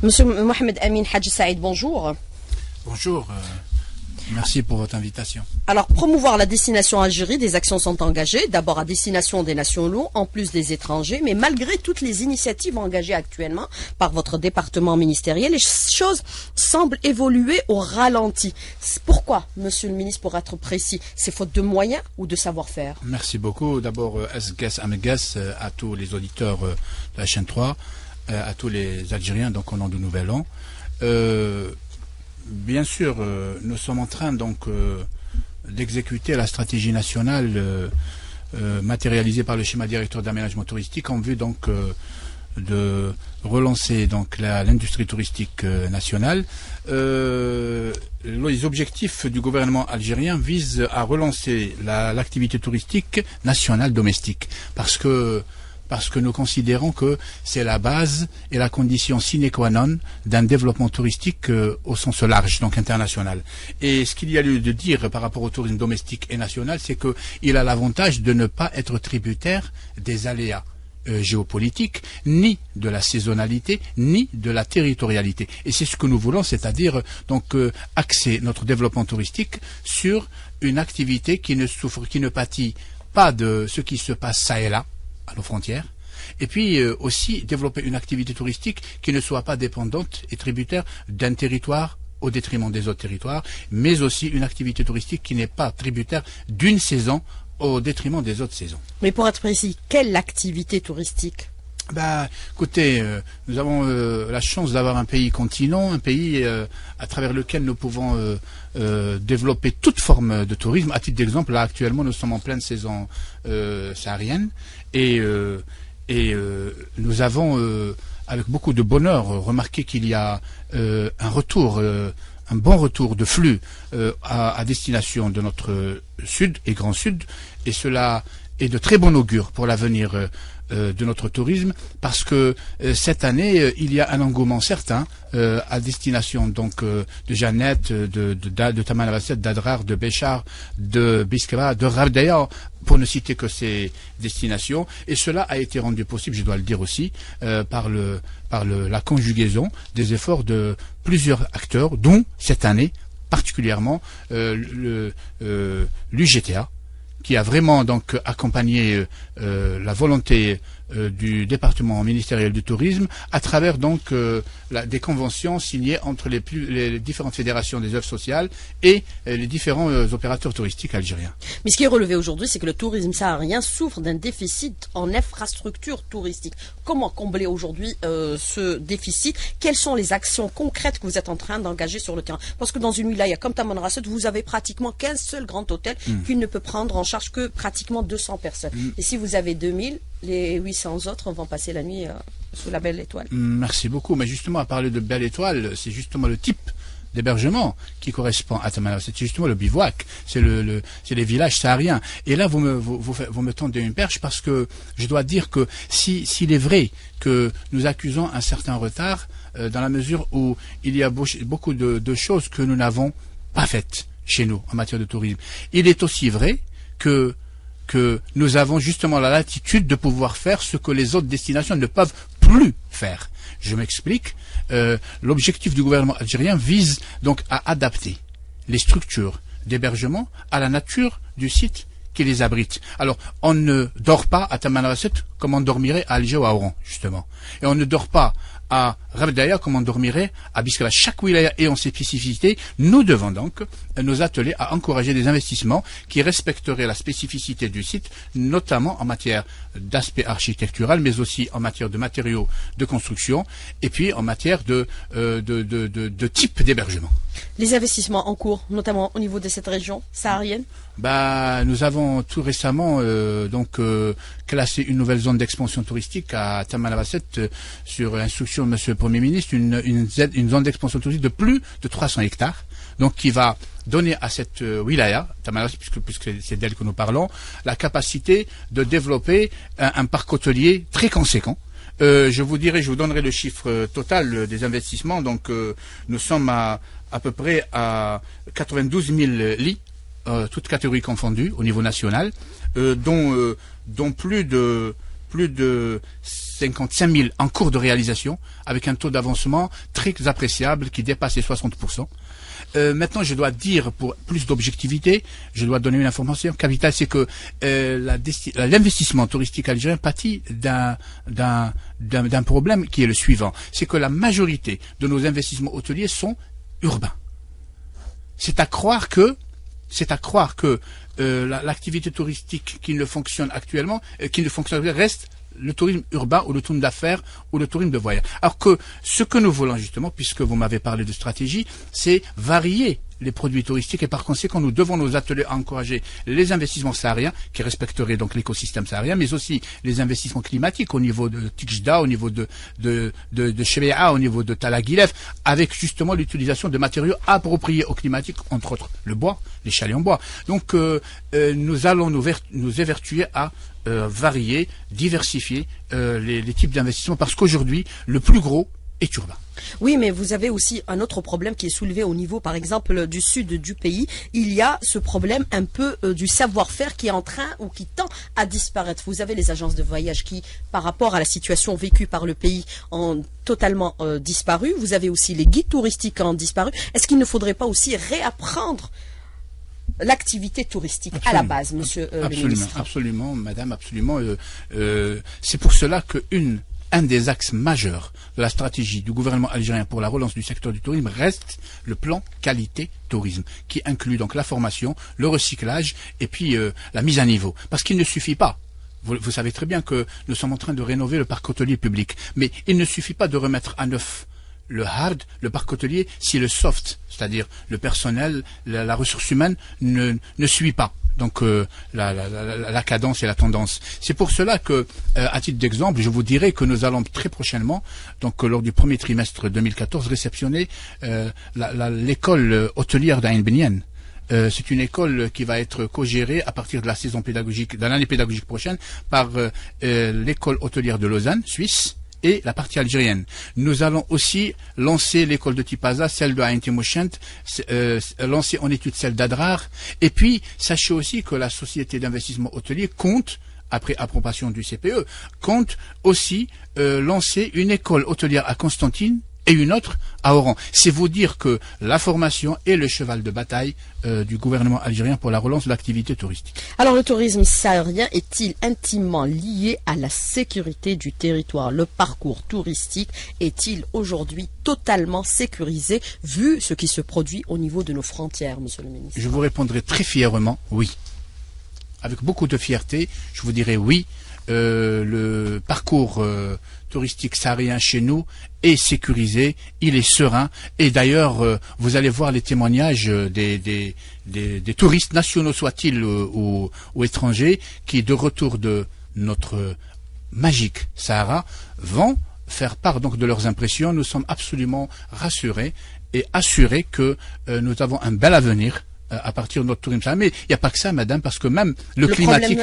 Monsieur Mohamed Amin Hadj Saïd, bonjour. Bonjour, merci pour votre invitation. Alors, promouvoir la destination Algérie, des actions sont engagées, d'abord à destination des nations loups, en plus des étrangers, mais malgré toutes les initiatives engagées actuellement par votre département ministériel, les choses semblent évoluer au ralenti. Pourquoi, monsieur le ministre, pour être précis, c'est faute de moyens ou de savoir-faire? Merci beaucoup. D'abord, à tous les auditeurs de la chaîne 3, à tous les Algériens, donc au nom du Nouvel An. Bien sûr, nous sommes en train donc d'exécuter la stratégie nationale matérialisée par le schéma directeur d'aménagement touristique en vue donc de relancer donc l'industrie touristique nationale. Les objectifs du gouvernement algérien visent à relancer l'activité touristique nationale domestique parce que nous considérons que c'est la base et la condition sine qua non d'un développement touristique au sens large, donc international. Et ce qu'il y a lieu de dire par rapport au tourisme domestique et national, c'est qu'il a l'avantage de ne pas être tributaire des aléas géopolitiques, ni de la saisonnalité, ni de la territorialité. Et c'est ce que nous voulons, c'est-à-dire donc axer notre développement touristique sur une activité qui ne pâtit pas de ce qui se passe ça et là, à nos frontières, et puis aussi développer une activité touristique qui ne soit pas dépendante et tributaire d'un territoire au détriment des autres territoires, mais aussi une activité touristique qui n'est pas tributaire d'une saison au détriment des autres saisons. Mais pour être précis, quelle activité touristique? Écoutez, nous avons la chance d'avoir un pays continent, un pays à travers lequel nous pouvons développer toute forme de tourisme. À titre d'exemple, là actuellement, nous sommes en pleine saison saharienne et nous avons, avec beaucoup de bonheur, remarqué qu'il y a un bon retour de flux à destination de notre sud et grand sud, et cela est de très bon augure pour l'avenir de notre tourisme, parce que cette année il y a un engouement certain à destination donc de Jeannette, de Tamanrasset, d'Adrar, de Béchar, de Biskra, de Rabdaya, pour ne citer que ces destinations, et cela a été rendu possible, je dois le dire aussi, par la conjugaison des efforts de plusieurs acteurs, dont cette année particulièrement l'UGTA, qui a vraiment donc accompagné la volonté du département ministériel du tourisme à travers donc des conventions signées entre les différentes fédérations des œuvres sociales et les différents opérateurs touristiques algériens. Mais ce qui est relevé aujourd'hui, c'est que le tourisme saharien souffre d'un déficit en infrastructures touristiques. Comment combler aujourd'hui ce déficit? Quelles sont les actions concrètes que vous êtes en train d'engager sur le terrain? Parce que dans une wilaya comme Tamanrasset, vous avez pratiquement qu'un seul grand hôtel qui ne peut prendre en charge que pratiquement 200 personnes. Et si vous avez 2000, les 800 autres vont passer la nuit sous la Belle Étoile. Merci beaucoup. Mais justement, à parler de Belle Étoile, c'est justement le type d'hébergement qui correspond à Tamanrasset. C'est justement le bivouac, c'est les villages sahariens. Et là, vous me tendez une perche, parce que je dois dire que s'il est vrai que nous accusons un certain retard, dans la mesure où il y a beaucoup de choses que nous n'avons pas faites chez nous en matière de tourisme, il est aussi vrai que nous avons justement la latitude de pouvoir faire ce que les autres destinations ne peuvent plus faire. Je m'explique. L'objectif du gouvernement algérien vise donc à adapter les structures d'hébergement à la nature du site qui les abrite. Alors, on ne dort pas à Tamanrasset comme on dormirait à Alger ou à Oran, justement. Et on ne dort pas à Rabdaya comme on dormirait à Biskra. Chaque wilaya ayant ses spécificités, nous devons donc nous atteler à encourager des investissements qui respecteraient la spécificité du site, notamment en matière d'aspect architectural, mais aussi en matière de matériaux de construction, et puis en matière de type d'hébergement. Les investissements en cours, notamment au niveau de cette région saharienne? Nous avons tout récemment classé une nouvelle zone d'expansion touristique à Tamanrasset sur instruction de Monsieur le Premier ministre, une zone d'expansion touristique de plus de 300 hectares, donc qui va donner à cette wilaya, Tamanrasset, puisque c'est d'elle que nous parlons, la capacité de développer un parc hôtelier très conséquent. Je vous donnerai le chiffre total des investissements. Donc nous sommes à peu près à 92 000 lits, toutes catégories confondues au niveau national, dont plus de plus de 55 000 en cours de réalisation, avec un taux d'avancement très appréciable qui dépasse les 60%. Maintenant, je dois dire, pour plus d'objectivité, je dois donner une information capitale, c'est que l'investissement touristique algérien pâtit d'un problème qui est le suivant. C'est que la majorité de nos investissements hôteliers sont urbains. C'est à croire que l'activité touristique qui ne fonctionne actuellement, reste le tourisme urbain ou le tourisme d'affaires ou le tourisme de voyage. Alors que ce que nous voulons justement, puisque vous m'avez parlé de stratégie, c'est varier les produits touristiques et par conséquent nous devons nous atteler à encourager les investissements sahariens qui respecteraient donc l'écosystème saharien, mais aussi les investissements climatiques au niveau de Tijda, au niveau de Chebea, au niveau de Talaguilef, avec justement l'utilisation de matériaux appropriés au climatique, entre autres le bois, les chalets en bois. Donc nous allons nous évertuer à varier, diversifier les types d'investissements parce qu'aujourd'hui le plus gros est urbain. Oui, mais vous avez aussi un autre problème qui est soulevé au niveau, par exemple, du sud du pays. Il y a ce problème un peu du savoir-faire qui est en train ou qui tend à disparaître. Vous avez les agences de voyage qui, par rapport à la situation vécue par le pays, ont totalement disparu. Vous avez aussi les guides touristiques qui ont disparu. Est-ce qu'il ne faudrait pas aussi réapprendre l'activité touristique à la base, monsieur le ministre? Absolument, madame, absolument. C'est pour cela un des axes majeurs de la stratégie du gouvernement algérien pour la relance du secteur du tourisme reste le plan qualité tourisme, qui inclut donc la formation, le recyclage et puis la mise à niveau. Parce qu'il ne suffit pas. Vous savez très bien que nous sommes en train de rénover le parc hôtelier public, mais il ne suffit pas de remettre à neuf le hard, le parc hôtelier, si le soft, c'est-à-dire le personnel, la ressource humaine ne suit pas. Donc la cadence et la tendance. C'est pour cela que, à titre d'exemple, je vous dirais que nous allons très prochainement, donc lors du premier trimestre 2014, réceptionner l'école hôtelière d'Ain Benyen. C'est une école qui va être co-gérée à partir de la saison pédagogique, de l'année pédagogique prochaine, par l'école hôtelière de Lausanne, Suisse, et la partie algérienne. Nous allons aussi lancer l'école de Tipaza, celle de Ain Timoshent, lancer en étude celle d'Adrar. Et puis, sachez aussi que la société d'investissement hôtelier compte, après approbation du CPE, compte aussi lancer une école hôtelière à Constantine et une autre à Oran. C'est vous dire que la formation est le cheval de bataille du gouvernement algérien pour la relance de l'activité touristique. Alors le tourisme saharien est-il intimement lié à la sécurité du territoire? Le parcours touristique est-il aujourd'hui totalement sécurisé vu ce qui se produit au niveau de nos frontières, monsieur le ministre? Je vous répondrai très fièrement oui. Avec beaucoup de fierté, je vous dirai oui. Le parcours touristique saharien chez nous est sécurisé, il est serein et d'ailleurs vous allez voir les témoignages des touristes nationaux soient-ils ou étrangers qui de retour de notre magique Sahara vont faire part donc de leurs impressions. Nous sommes absolument rassurés et assurés que nous avons un bel avenir à partir de notre tourisme. Mais il n'y a pas que ça, madame, parce que même le climatique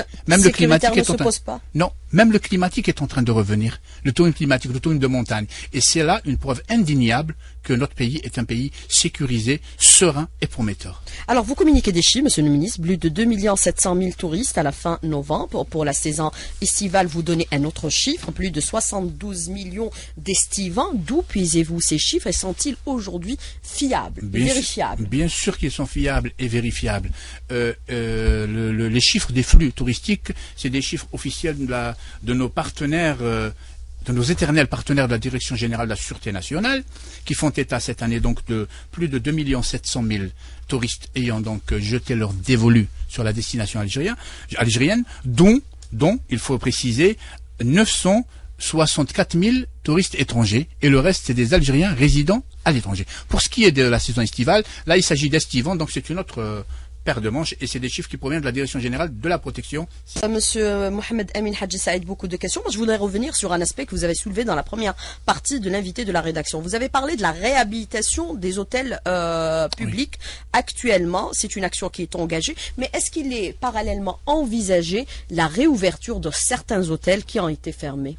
est en train... Non, même le climatique est en train de revenir. Le tourisme climatique, le tourisme de montagne. Et c'est là une preuve indéniable que notre pays est un pays sécurisé, serein et prometteur. Alors, vous communiquez des chiffres, monsieur le ministre, plus de 2 700 000 touristes à la fin novembre. Pour la saison estivale, vous donnez un autre chiffre, plus de 72 millions d'estivants. D'où puisez-vous ces chiffres et sont-ils aujourd'hui fiables, vérifiables? Bien sûr qu'ils sont fiables et vérifiables. Les chiffres des flux touristiques, c'est des chiffres officiels de nos partenaires, de nos éternels partenaires de la Direction générale de la Sûreté nationale, qui font état cette année donc de plus de 2 700 000 touristes ayant donc jeté leur dévolu sur la destination algérienne, dont, il faut préciser, 964 000 touristes étrangers, et le reste c'est des Algériens résidant à l'étranger. Pour ce qui est de la saison estivale, là il s'agit d'estivants, donc c'est une autre paire de manches, et c'est des chiffres qui proviennent de la Direction générale de la protection. Monsieur Mohamed Amin Hadji Saïd, beaucoup de questions. Moi, je voudrais revenir sur un aspect que vous avez soulevé dans la première partie de l'invité de la rédaction. Vous avez parlé de la réhabilitation des hôtels publics. Oui. Actuellement, c'est une action qui est engagée, mais est-ce qu'il est parallèlement envisagé la réouverture de certains hôtels qui ont été fermés?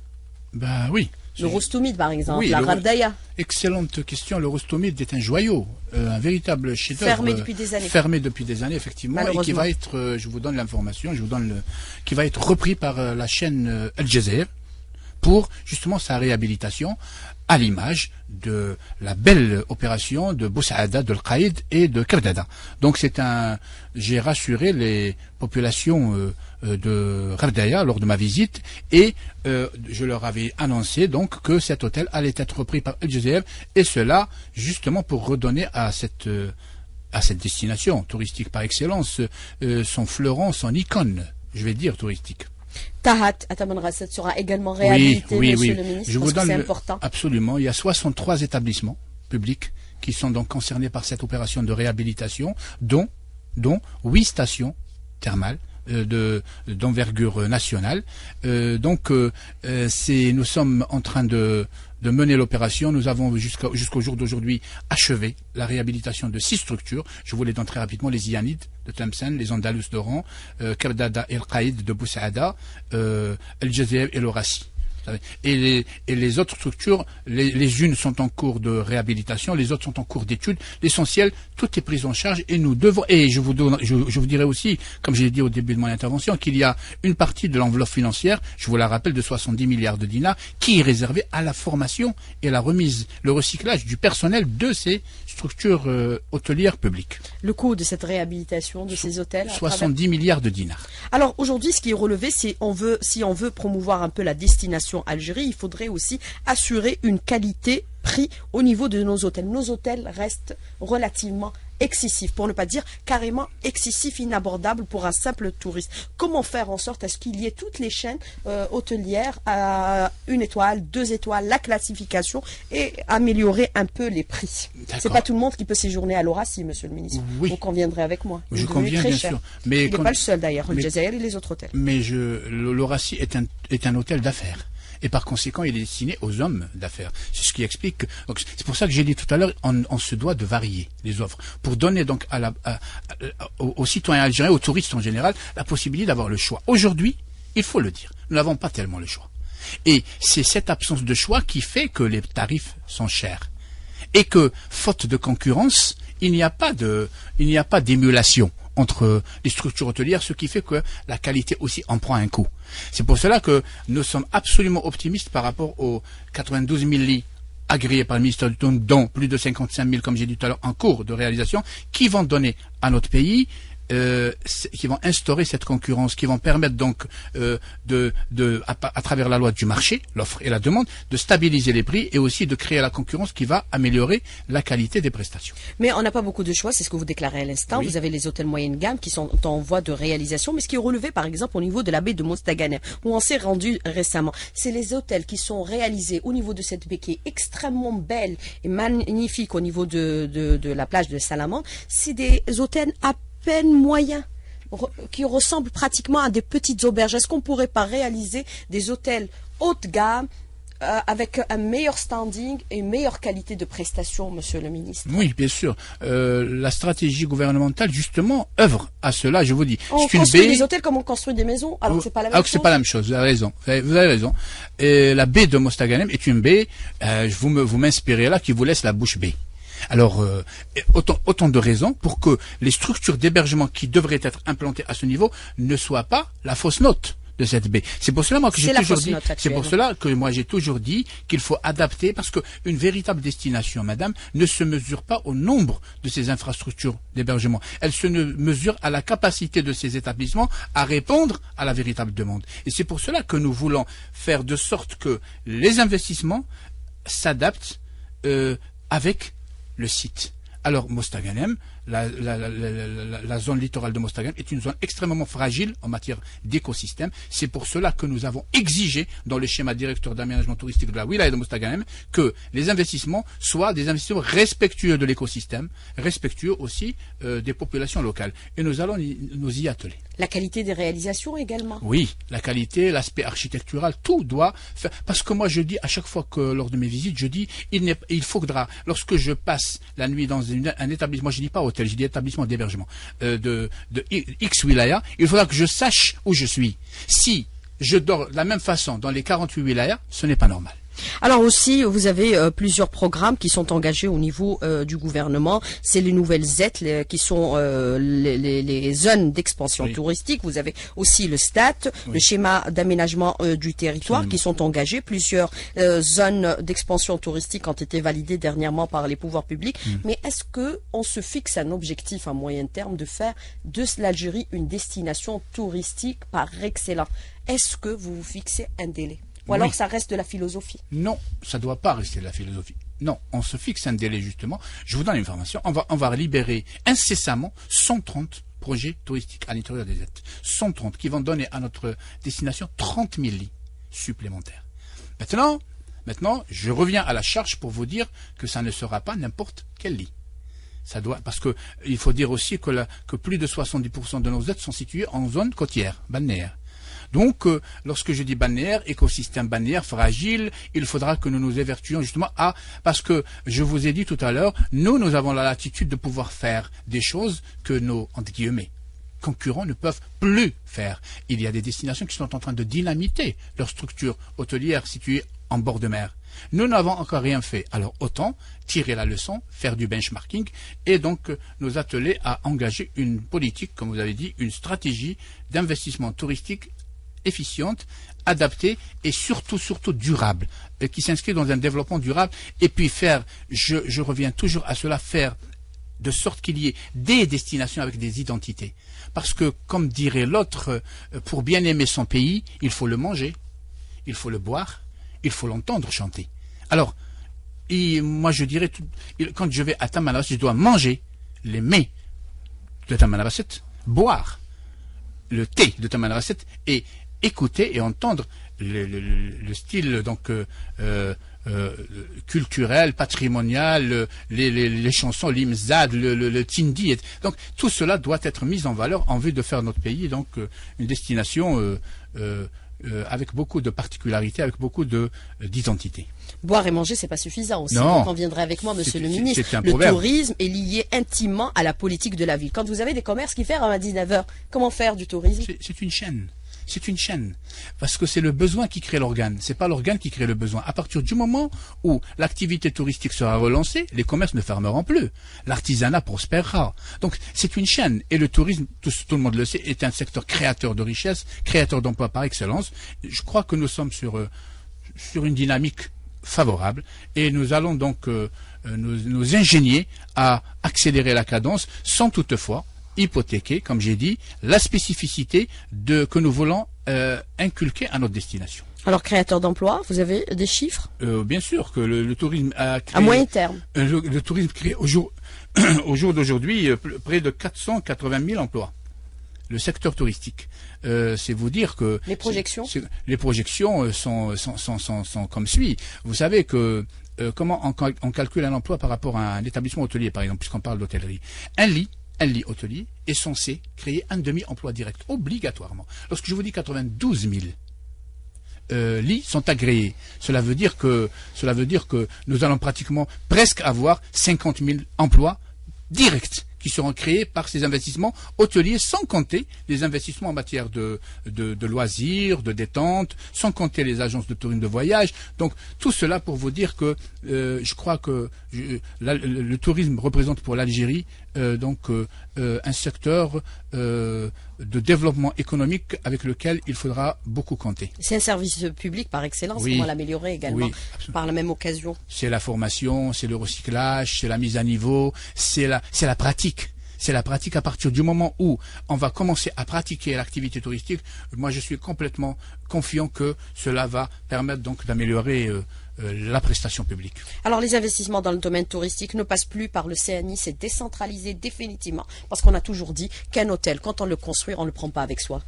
Ben oui, Le Rostoumid, par exemple, Oui, la Ravdaya. Excellente question. Le Rostoumid est un joyau, un véritable chef-d'œuvre. Fermé depuis des années. Fermé depuis des années, effectivement, et qui va être, je vous donne l'information, qui va être repris par la chaîne Al Jazeera pour justement sa réhabilitation, à l'image de la belle opération de Boussaada, de Al-Qaïd et de Kardada. Donc j'ai rassuré les populations de Ravdaya lors de ma visite et je leur avais annoncé donc que cet hôtel allait être repris par Al Jazeera et cela justement pour redonner à cette destination touristique par excellence son fleuron, son icône, je vais dire touristique. Tahat à Tamanrasset sera également réhabilité, monsieur le ministre, je vous donne c'est important. Absolument, il y a 63 établissements publics qui sont donc concernés par cette opération de réhabilitation, dont 8 stations thermales d'envergure nationale. Nous sommes en train de mener l'opération. Nous avons jusqu'au jour d'aujourd'hui achevé la réhabilitation de 6 structures. Je vous les donne très rapidement: les Ianides de Tlemcen, les Andalous d'Oran, Kardada et Al-Qaïd de Boussaada, El Jazeera et l'Orassi. Et les autres structures, les unes sont en cours de réhabilitation, les autres sont en cours d'étude. L'essentiel, tout est pris en charge et nous devons, et je vous dirai aussi, comme j'ai dit au début de mon intervention, qu'il y a une partie de l'enveloppe financière, je vous la rappelle, de 70 milliards de dinars, qui est réservée à la formation et la remise, le recyclage du personnel de ces structures hôtelières publiques. Le coût de cette réhabilitation de ces hôtels 70 milliards de dinars. Alors aujourd'hui, ce qui est relevé, si on veut promouvoir un peu la destination Algérie, il faudrait aussi assurer une qualité-prix au niveau de nos hôtels. Nos hôtels restent relativement excessifs, pour ne pas dire carrément excessifs, inabordables pour un simple touriste. Comment faire en sorte à ce qu'il y ait toutes les chaînes hôtelières à 1 étoile, 2 étoiles, la classification et améliorer un peu les prix. C'est pas tout le monde qui peut séjourner à l'Orassi, monsieur le ministre. Oui. Vous conviendrez avec moi. Je conviens, bien sûr. Mais il n'est pas le seul d'ailleurs, le Jazair et les autres hôtels. Mais l'Orassi est un hôtel d'affaires. Et par conséquent, il est destiné aux hommes d'affaires. C'est ce qui explique que, donc, c'est pour ça que j'ai dit tout à l'heure, on se doit de varier les offres pour donner donc aux citoyens algériens, aux touristes en général, la possibilité d'avoir le choix. Aujourd'hui, il faut le dire, nous n'avons pas tellement le choix. Et c'est cette absence de choix qui fait que les tarifs sont chers. Et que, faute de concurrence, il n'y a pas d'émulation entre les structures hôtelières, ce qui fait que la qualité aussi en prend un coup. C'est pour cela que nous sommes absolument optimistes par rapport aux 92 000 lits agréés par le ministère du Tourisme, dont plus de 55 000, comme j'ai dit tout à l'heure, en cours de réalisation, qui vont donner à notre pays, qui vont instaurer cette concurrence, qui vont permettre donc à travers la loi du marché, l'offre et la demande, de stabiliser les prix et aussi de créer la concurrence qui va améliorer la qualité des prestations. Mais on n'a pas beaucoup de choix, c'est ce que vous déclarez à l'instant. Oui. Vous avez les hôtels moyenne gamme qui sont en voie de réalisation, mais ce qui est relevé par exemple au niveau de la baie de Mostaganem, où on s'est rendu récemment, c'est les hôtels qui sont réalisés au niveau de cette baie qui est extrêmement belle et magnifique au niveau de la plage de Salamandre. C'est des hôtels à peine moyens, qui ressemblent pratiquement à des petites auberges. Est-ce qu'on ne pourrait pas réaliser des hôtels haut de gamme avec un meilleur standing et une meilleure qualité de prestation, monsieur le ministre? Oui, bien sûr. La stratégie gouvernementale, justement, œuvre à cela, je vous dis. On construit des hôtels comme on construit des maisons, alors que c'est pas la même chose. C'est pas la même chose, vous avez raison. Vous avez raison. Et la baie de Mostaganem est une baie, vous m'inspirez là, qui vous laisse la bouche bée. Alors, autant de raisons pour que les structures d'hébergement qui devraient être implantées à ce niveau ne soient pas la fausse note de cette baie. C'est pour cela que j'ai toujours dit qu'il faut adapter, parce que une véritable destination, madame, ne se mesure pas au nombre de ces infrastructures d'hébergement. Elle se mesure à la capacité de ces établissements à répondre à la véritable demande. Et c'est pour cela que nous voulons faire de sorte que les investissements s'adaptent avec le site. Alors, Mostaganem, la zone littorale de Mostaganem est une zone extrêmement fragile en matière d'écosystème. C'est pour cela que nous avons exigé dans le schéma directeur d'aménagement touristique de la wilaya de Mostaganem que les investissements soient des investissements respectueux de l'écosystème, respectueux aussi des populations locales. Et nous allons nous y atteler. La qualité des réalisations également. Oui, la qualité, l'aspect architectural, tout doit faire. Parce que moi je dis à chaque fois que lors de mes visites, je dis il faudra, lorsque je passe la nuit dans un établissement, je dis pas hôtel, je dis établissement d'hébergement de X wilaya, il faudra que je sache où je suis. Si je dors de la même façon dans les 48 wilayas, ce n'est pas normal. Alors aussi, vous avez plusieurs programmes qui sont engagés au niveau du gouvernement. C'est les nouvelles ZET qui sont les zones d'expansion touristique. Vous avez aussi le STAT, le schéma d'aménagement du territoire qui sont engagés. Plusieurs zones d'expansion touristique ont été validées dernièrement par les pouvoirs publics. Mais est-ce que on se fixe un objectif à moyen terme de faire de l'Algérie une destination touristique par excellence? Est-ce que vous vous fixez un délai? Ou alors ça reste de la philosophie? Non, ça ne doit pas rester de la philosophie. Non, on se fixe un délai justement. Je vous donne l'information. On va libérer incessamment 130 projets touristiques à l'intérieur des ZET. 130 qui vont donner à notre destination 30 000 lits supplémentaires. Maintenant, je reviens à la charge pour vous dire que ça ne sera pas n'importe quel lit. Ça doit, parce que il faut dire aussi que plus de 70% de nos ZET sont situés en zone côtière, balnéaire. Donc, lorsque je dis balnéaire, écosystème balnéaire fragile, il faudra que nous nous évertuions justement parce que je vous ai dit tout à l'heure, nous avons la latitude de pouvoir faire des choses que nos, entre guillemets, concurrents ne peuvent plus faire. Il y a des destinations qui sont en train de dynamiter leur structure hôtelière située en bord de mer. Nous n'avons encore rien fait. Alors autant tirer la leçon, faire du benchmarking et donc nous atteler à engager une politique, comme vous avez dit, une stratégie d'investissement touristique efficiente, adaptée et surtout durable, qui s'inscrit dans un développement durable et puis faire, je reviens toujours à cela, faire de sorte qu'il y ait des destinations avec des identités. Parce que, comme dirait l'autre, pour bien aimer son pays, il faut le manger, il faut le boire, il faut l'entendre chanter. Alors, moi je dirais, quand je vais à Tamanrasset, je dois manger les mets de Tamanrasset, boire le thé de Tamanrasset et écouter et entendre le style donc culturel, patrimonial, les chansons, l'imzad, le tindi. Donc tout cela doit être mis en valeur en vue de faire notre pays donc une destination avec beaucoup de particularités, avec beaucoup d'identité. Boire et manger, c'est pas suffisant aussi. Non. Vous conviendrez avec moi, monsieur le ministre. Le proverbe. tourisme est lié intimement à la politique de la ville. Quand vous avez des commerces qui ferment à 19h, comment faire du tourisme? C'est une chaîne. C'est une chaîne. Parce que c'est le besoin qui crée l'organe. C'est pas l'organe qui crée le besoin. À partir du moment où l'activité touristique sera relancée, les commerces ne fermeront plus. L'artisanat prospérera. Donc, c'est une chaîne. Et le tourisme, tout le monde le sait, est un secteur créateur de richesse, créateur d'emplois par excellence. Je crois que nous sommes sur une dynamique favorable. Et nous allons donc nous ingénier à accélérer la cadence sans toutefois hypothéquer, comme j'ai dit, la spécificité que nous voulons inculquer à notre destination. Alors, créateur d'emplois, vous avez des chiffres? Bien sûr que le tourisme a créé... À moyen terme. Le tourisme crée au jour d'aujourd'hui près de 480 000 emplois. Le secteur touristique. C'est vous dire que... Les projections? Les projections sont comme suit. Vous savez que comment on calcule un emploi par rapport à un établissement hôtelier, par exemple, puisqu'on parle d'hôtellerie. Un lit hôtelier est censé créer un demi-emploi direct, obligatoirement. Lorsque je vous dis 92 000 lits sont agréés, cela veut dire que nous allons pratiquement presque avoir 50 000 emplois directs qui seront créés par ces investissements hôteliers, sans compter les investissements en matière de loisirs, de détente, sans compter les agences de tourisme de voyage. Donc tout cela pour vous dire que je crois que le tourisme représente pour l'Algérie un secteur de développement économique avec lequel il faudra beaucoup compter. C'est un service public par excellence, oui. Comment l'améliorer également par la même occasion? C'est la formation, c'est le recyclage, c'est la mise à niveau, c'est la pratique. C'est la pratique. À partir du moment où on va commencer à pratiquer l'activité touristique, moi je suis complètement confiant que cela va permettre donc d'améliorer la prestation publique. Alors les investissements dans le domaine touristique ne passent plus par le CNI, c'est décentralisé définitivement, parce qu'on a toujours dit qu'un hôtel, quand on le construit, on ne le prend pas avec soi.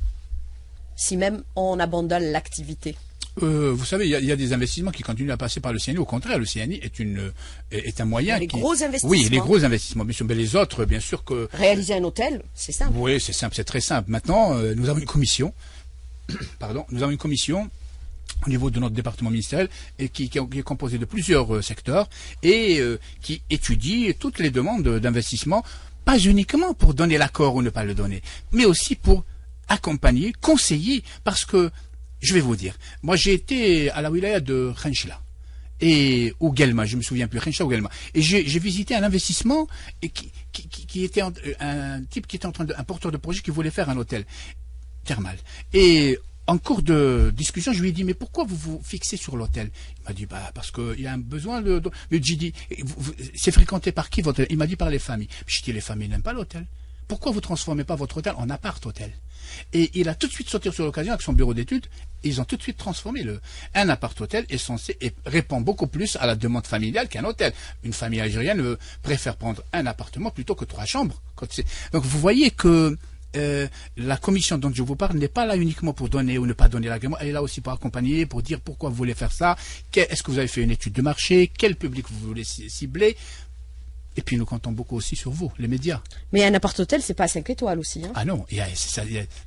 Si même on abandonne l'activité. Vous savez, il y a des investissements qui continuent à passer par le CNI. Au contraire, le CNI est un moyen. Gros investissements. Oui, les gros investissements. Bien sûr, mais les autres, bien sûr que. Réaliser un hôtel, c'est simple. Oui, c'est simple, c'est très simple. Maintenant, nous avons une commission. Nous avons une commission au niveau de notre département ministériel et qui est composée de plusieurs secteurs et qui étudie toutes les demandes d'investissement, pas uniquement pour donner l'accord ou ne pas le donner, mais aussi pour accompagner, conseiller, parce que je vais vous dire, moi j'ai été à la wilaya de Khenchela. et ou Guelma, je me souviens plus, Khincha ou Guelma. Et j'ai visité un investissement et qui était un type qui était un porteur de projet qui voulait faire un hôtel thermal. Et en cours de discussion, je lui ai dit, mais pourquoi vous vous fixez sur l'hôtel? Il m'a dit, bah, parce qu'il y a un besoin j'ai dit, c'est fréquenté par qui votre hôtel? Il m'a dit par les familles. J'ai dit, les familles n'aiment pas l'hôtel. Pourquoi vous transformez pas votre hôtel en appart-hôtel? Et il a tout de suite sauté sur l'occasion avec son bureau d'études. Ils ont tout de suite transformé un appart-hôtel est censé et répond beaucoup plus à la demande familiale qu'un hôtel. Une famille algérienne préfère prendre un appartement plutôt que 3 chambres. Donc vous voyez que la commission dont je vous parle n'est pas là uniquement pour donner ou ne pas donner l'agrément, elle est là aussi pour accompagner, pour dire pourquoi vous voulez faire ça, est-ce que vous avez fait une étude de marché, quel public vous voulez cibler. Et puis nous comptons beaucoup aussi sur vous, les médias. Mais un appart-hôtel, c'est pas 5 étoiles aussi. Hein. Ah non,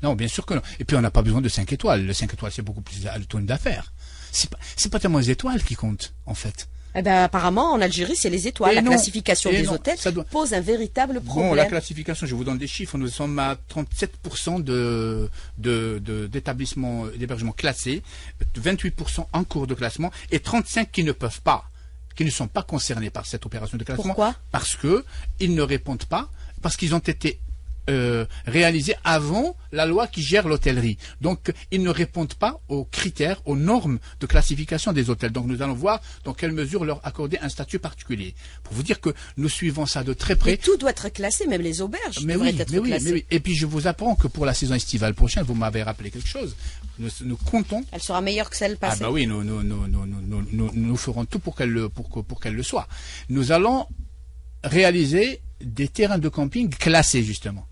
non, bien sûr que non. Et puis on n'a pas besoin de 5 étoiles. Le 5 étoiles, c'est beaucoup plus le tonne d'affaires. C'est pas tellement les étoiles qui comptent, en fait. Eh ben, apparemment, en Algérie, c'est les étoiles. La classification des hôtels pose un véritable problème. Bon, la classification, je vous donne des chiffres. Nous sommes à 37% d'établissements d'hébergement classés, 28% en cours de classement et 35% qui ne sont pas concernés par cette opération de classement. Pourquoi? Parce que ils ne répondent pas, parce qu'ils ont été réalisés avant la loi qui gère l'hôtellerie. Donc, ils ne répondent pas aux critères, aux normes de classification des hôtels. Donc, nous allons voir dans quelle mesure leur accorder un statut particulier. Pour vous dire que nous suivons ça de très près. Mais tout doit être classé, même les auberges devraient être classées. Mais oui. Et puis, je vous apprends que pour la saison estivale prochaine, vous m'avez rappelé quelque chose. Nous comptons. Elle sera meilleure que celle passée. Ah bah oui, nous ferons tout pour qu'elle le soit. Nous allons réaliser des terrains de camping classés, justement,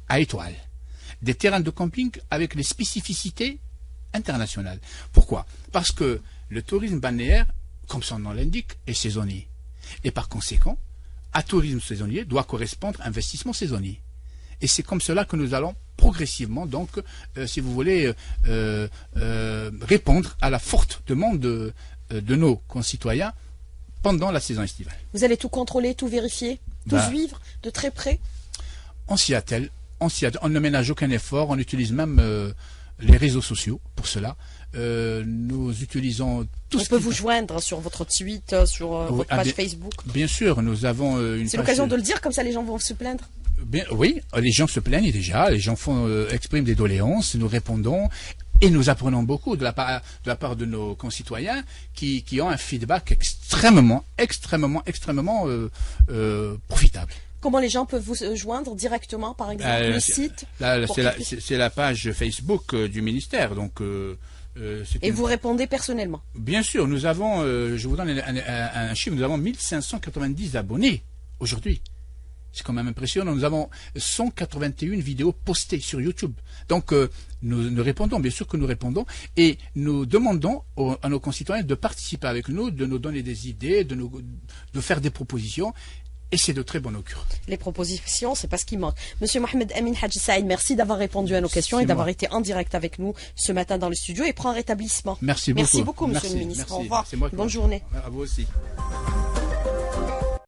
à étoiles. Des terrains de camping avec les spécificités internationales. Pourquoi? Parce que le tourisme balnéaire, comme son nom l'indique, est saisonnier. Et par conséquent, à tourisme saisonnier doit correspondre investissement saisonnier. Et c'est comme cela que nous allons progressivement, donc, si vous voulez, répondre à la forte demande de nos concitoyens pendant la saison estivale. Vous allez tout contrôler, tout vérifier, tout suivre de très près? On s'y attelle. On ne ménage aucun effort. On utilise même les réseaux sociaux pour cela. Nous utilisons tout. On peut vous joindre sur votre tweet, sur votre page Facebook. Bien sûr, nous avons une page. C'est l'occasion de le dire, comme ça les gens vont se plaindre. Oui, les gens se plaignent déjà. Les gens expriment des doléances. Nous répondons. Et nous apprenons beaucoup de la part de nos concitoyens qui ont un feedback extrêmement profitable. Comment les gens peuvent vous joindre directement, par exemple, le site? C'est la page Facebook du ministère. Donc, et vous répondez personnellement? Bien sûr, nous avons, je vous donne un chiffre, nous avons 1590 abonnés aujourd'hui. C'est quand même impressionnant. Nous avons 181 vidéos postées sur YouTube. Donc, nous répondons, bien sûr que nous répondons, et nous demandons à nos concitoyens de participer avec nous, de nous donner des idées, de faire des propositions. Et c'est de très bon augure. Les propositions, c'est pas ce qui manque. Monsieur Mohamed Amin Hadji Saïd, merci d'avoir répondu à nos questions et d'avoir été en direct avec nous ce matin dans le studio, et prends rétablissement. Merci beaucoup. Merci beaucoup, monsieur le ministre. Au revoir. Bonne journée. À vous aussi.